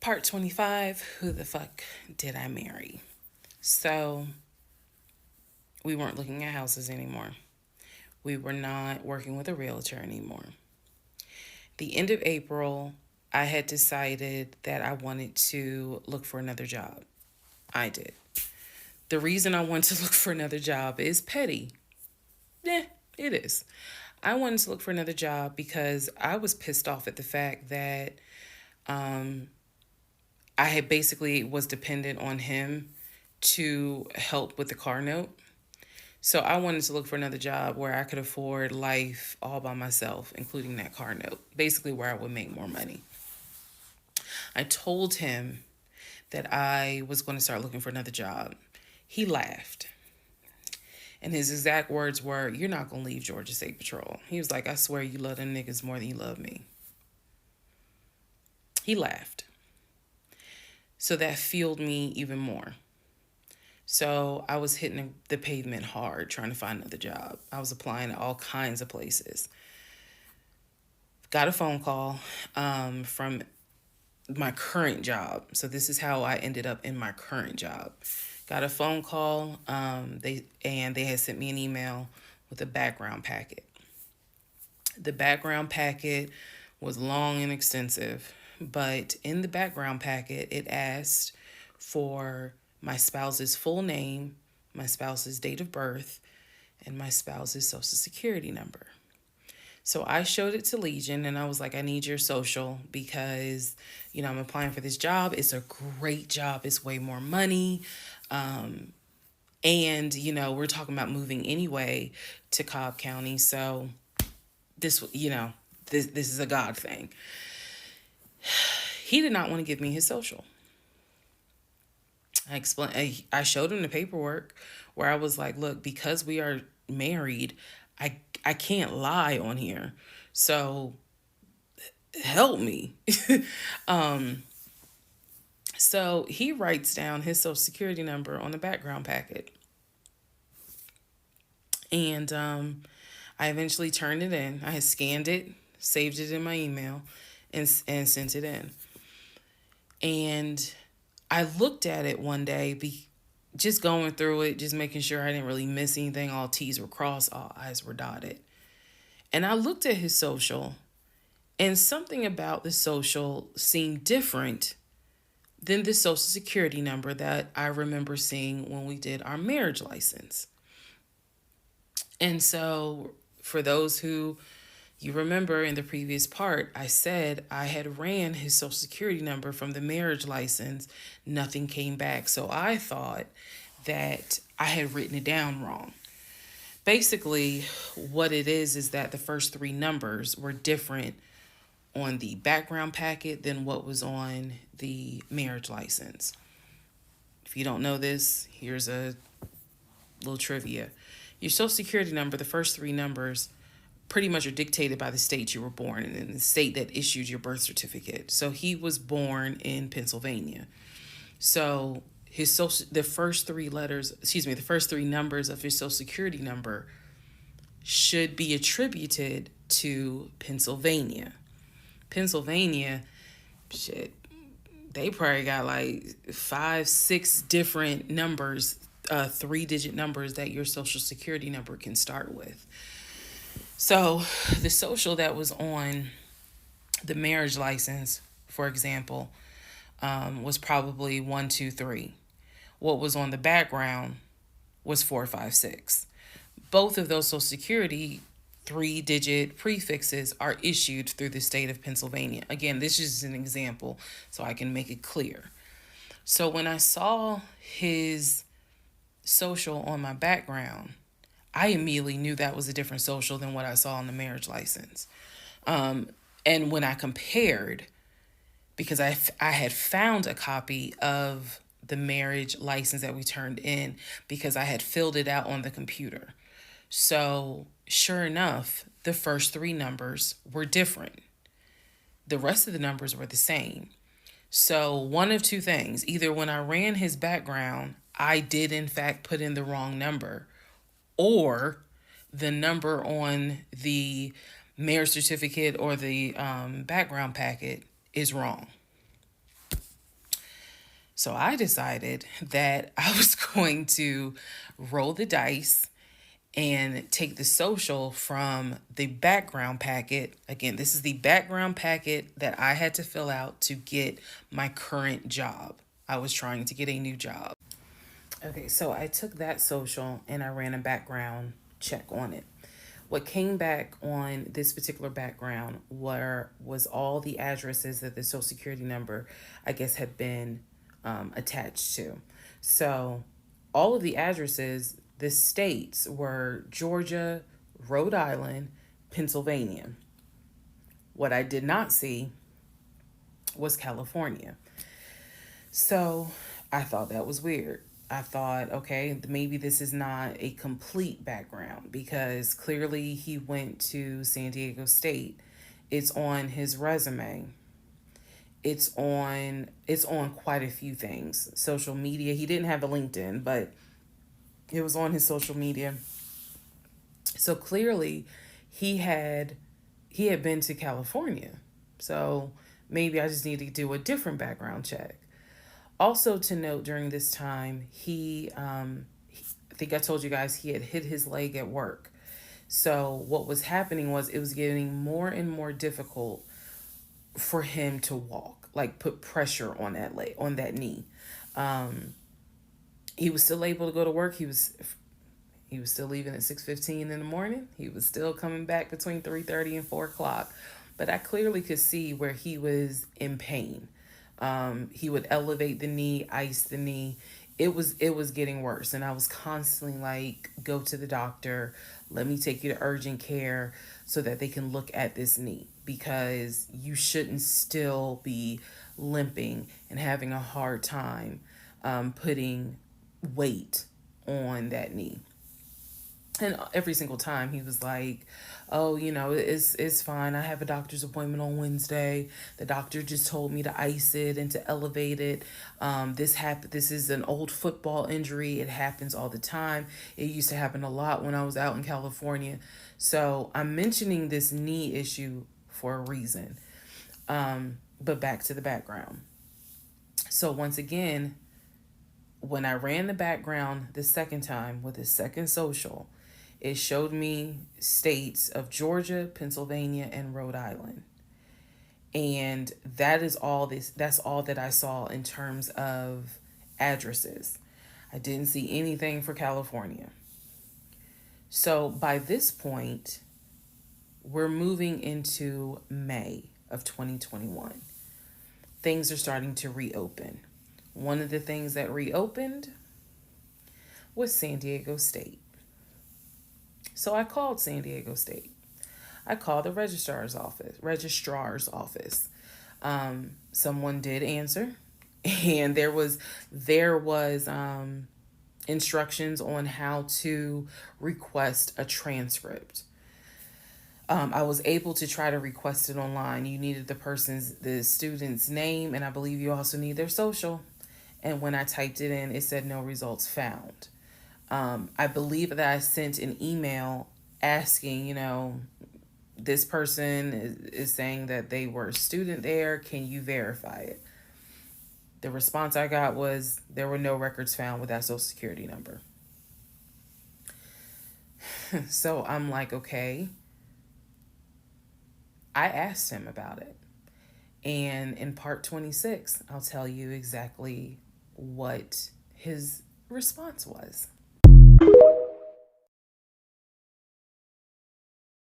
Part 25, who the fuck did I marry? So, we weren't looking at houses anymore. We were not working with a realtor anymore. The end of April, I had decided that I wanted to look for another job. I did. The reason I wanted to look for another job is petty. Yeah, it is. I wanted to look for another job because I was pissed off at the fact that um, I had basically was dependent on him to help with the car note. So I wanted to look for another job where I could afford life all by myself, including that car note, basically where I would make more money. I told him that I was going to start looking for another job. He laughed. And his exact words were, "You're not going to leave Georgia State Patrol." He was like, "I swear you love them niggas more than you love me." He laughed. So that fueled me even more. So I was hitting the pavement hard trying to find another job. I was applying to all kinds of places. Got a phone call from my current job. So this is how I ended up in my current job. Got a phone call. They had sent me an email with a background packet. The background packet was long and extensive, but in the background packet, it asked for my spouse's full name, my spouse's date of birth, and my spouse's social security number. So I showed it to Legion and I was like, "I need your social because, I'm applying for this job. It's a great job. It's way more money. And, we're talking about moving anyway to Cobb County. So this is a God thing." He did not want to give me his social. I showed him the paperwork where I was like, "Look, because we are married, I can't lie on here. So help me." So he writes down his social security number on the background packet. And I eventually turned it in. I had scanned it, saved it in my email, and sent it in. And I looked at it one day, just going through it, just making sure I didn't really miss anything. All T's were crossed, all I's were dotted. And I looked at his social, and something about the social seemed different than the social security number that I remember seeing when we did our marriage license. And so, for those who you remember in the previous part, I said I had ran his social security number from the marriage license. Nothing came back. So I thought that I had written it down wrong. Basically, what it is that the first three numbers were different on the background packet than what was on the marriage license. If you don't know this, here's a little trivia. Your social security number, the first three numbers, pretty much are dictated by the state you were born in and the state that issued your birth certificate. So he was born in Pennsylvania. So the first three numbers of his social security number should be attributed to Pennsylvania. Pennsylvania, shit, they probably got like 5, 6 different numbers, 3-digit numbers that your social security number can start with. So the social that was on the marriage license, for example, was probably 123. What was on the background was 456. Both of those social security 3-digit prefixes are issued through the state of Pennsylvania. Again, this is an example so I can make it clear. So when I saw his social on my background, I immediately knew that was a different social than what I saw on the marriage license. And when I compared, because I had found a copy of the marriage license that we turned in because I had filled it out on the computer. So sure enough, the first three numbers were different. The rest of the numbers were the same. So one of two things. Either when I ran his background, I did in fact put in the wrong number, or the number on the marriage certificate or the background packet is wrong. So I decided that I was going to roll the dice and take the social from the background packet. Again, this is the background packet that I had to fill out to get my current job. I was trying to get a new job. Okay, so I took that social and I ran a background check on it. What came back on this particular background was all the addresses that the social security number, I guess, had been attached to. So all of the addresses, the states were Georgia, Rhode Island, Pennsylvania. What I did not see was California. So I thought that was weird. I thought, okay, maybe this is not a complete background because clearly he went to San Diego State. It's on his resume. It's on quite a few things. Social media. He didn't have a LinkedIn, but it was on his social media. So clearly he had been to California. So maybe I just need to do a different background check. Also to note during this time, I think I told you guys he had hit his leg at work. So what was happening was it was getting more and more difficult for him to walk, like put pressure on that leg, on that knee. Um, he was still able to go to work. He was still leaving at 6:15 in the morning. He was still coming back between 3:30 and 4 o'clock. But I clearly could see where he was in pain. He would elevate the knee, ice the knee. It was getting worse, and I was constantly like, "Go to the doctor. Let me take you to urgent care so that they can look at this knee because you shouldn't still be limping and having a hard time putting weight on that knee." And every single time he was like, "Oh, it's fine. I have a doctor's appointment on Wednesday. The doctor just told me to ice it and to elevate it. This is an old football injury. It happens all the time. It used to happen a lot when I was out in California." So I'm mentioning this knee issue for a reason. But back to the background. So once again, when I ran the background the second time with the second social, it showed me states of Georgia, Pennsylvania, and Rhode Island. And that's all that I saw in terms of addresses. I didn't see anything for California. So by this point, we're moving into May of 2021. Things are starting to reopen. One of the things that reopened was San Diego State. So I called San Diego State. I called the registrar's office. Someone did answer, and there was instructions on how to request a transcript. I was able to try to request it online. You needed the student's name, and I believe you also need their social. And when I typed it in, it said no results found. I believe that I sent an email asking, this person is saying that they were a student there. Can you verify it? The response I got was there were no records found with that social security number. So I'm like, okay. I asked him about it. And in part 26, I'll tell you exactly what his response was.